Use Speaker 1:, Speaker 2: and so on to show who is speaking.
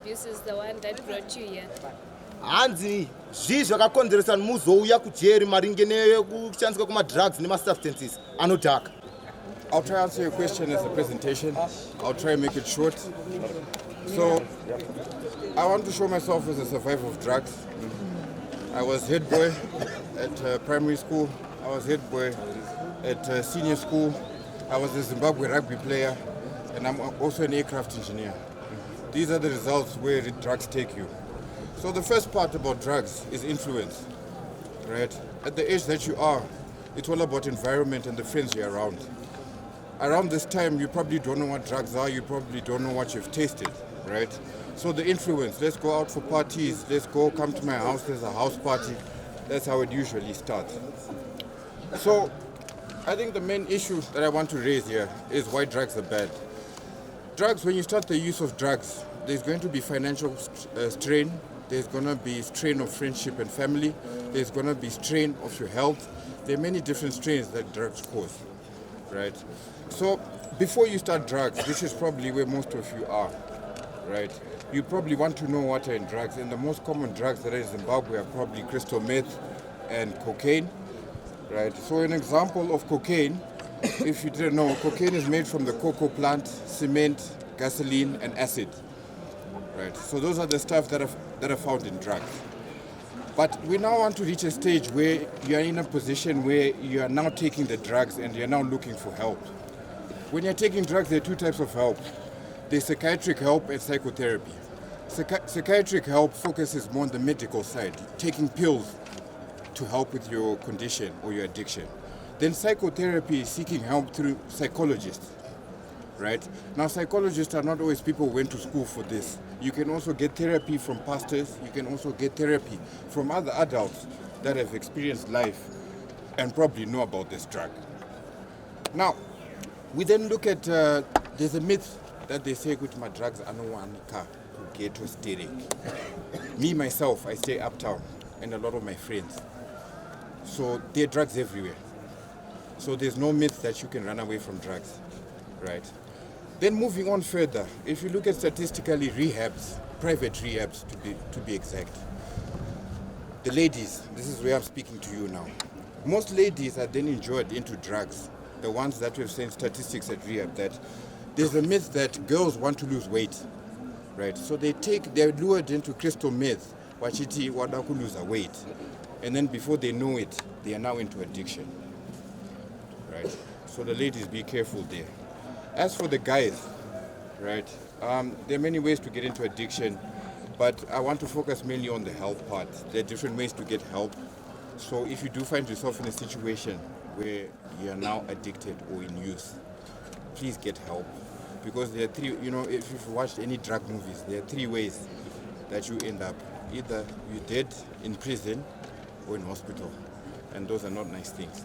Speaker 1: abuse is the one that brought you here?
Speaker 2: Hanzi zvii zvakakonzeresa muzouya kujeri maringe nekushandiswa kwema-drugs nema-substances anodhaka?
Speaker 3: I'll try to answer your question as a presentation. I'll try and make it short. So, I want to show myself as a survivor of drugs. I was head boy at primary school. I was head boy at senior school. I was a Zimbabwe rugby player, and I'm also an aircraft engineer. These are the results where drugs take you. So the first part about drugs is influence, right? At the age that you are, it's all about environment and the friends you're around. Around this time, you probably don't know what drugs are, you probably don't know what you've tasted, right? So the influence, let's go out for parties, let's go come to my house, there's a house party. That's how it usually starts. So I think the main issue that I want to raise here is why drugs are bad. Drugs, when you start the use of drugs, there's going to be financial strain, there's going to be strain of friendship and family, there's going to be strain of your health. There are many different strains that drugs cause, right? So before you start drugs, this is probably where most of you are, right? You probably want to know what are in drugs, and the most common drugs that are in Zimbabwe are probably crystal meth and cocaine, right? So an example of cocaine, if you didn't know, cocaine is made from the cocoa plant, cement, gasoline, and acid, right? So those are the stuff that are found in drugs. But we now want to reach a stage where you are in a position where you are now taking the drugs and you're now looking for help. When you're taking drugs, there are two types of help. There's psychiatric help and psychotherapy. Psychiatric help focuses more on the medical side, taking pills to help with your condition or your addiction. Then psychotherapy is seeking help through psychologists, right? Now psychologists are not always people who went to school for this. You can also get therapy from pastors, you can also get therapy from other adults that have experienced life and probably know about this drug. Now, we then look at, there's a myth that they say with my drugs, I don't want a car to get to steering. Me, myself, I stay uptown and a lot of my friends. So there are drugs everywhere. So there's no myth that you can run away from drugs, right? Then moving on further, if you look at statistically rehabs, private rehabs to be exact, the ladies, this is where I'm speaking to you now. Most ladies are then enjoyed into drugs, the ones that we've seen statistics at rehab, that there's a myth that girls want to lose weight, right? So they're lured into crystal meth, wachiti wadaku lose weight. And then before they know it, they are now into addiction, right? So the ladies, be careful there. As for the guys, right, there are many ways to get into addiction, but I want to focus mainly on the health part. There are different ways to get help. So if you do find yourself in a situation where you are now addicted or in use, please get help. Because there are three, if you've watched any drug movies, there are three ways that you end up. Either you're dead, in prison, or in hospital. And those are not nice things.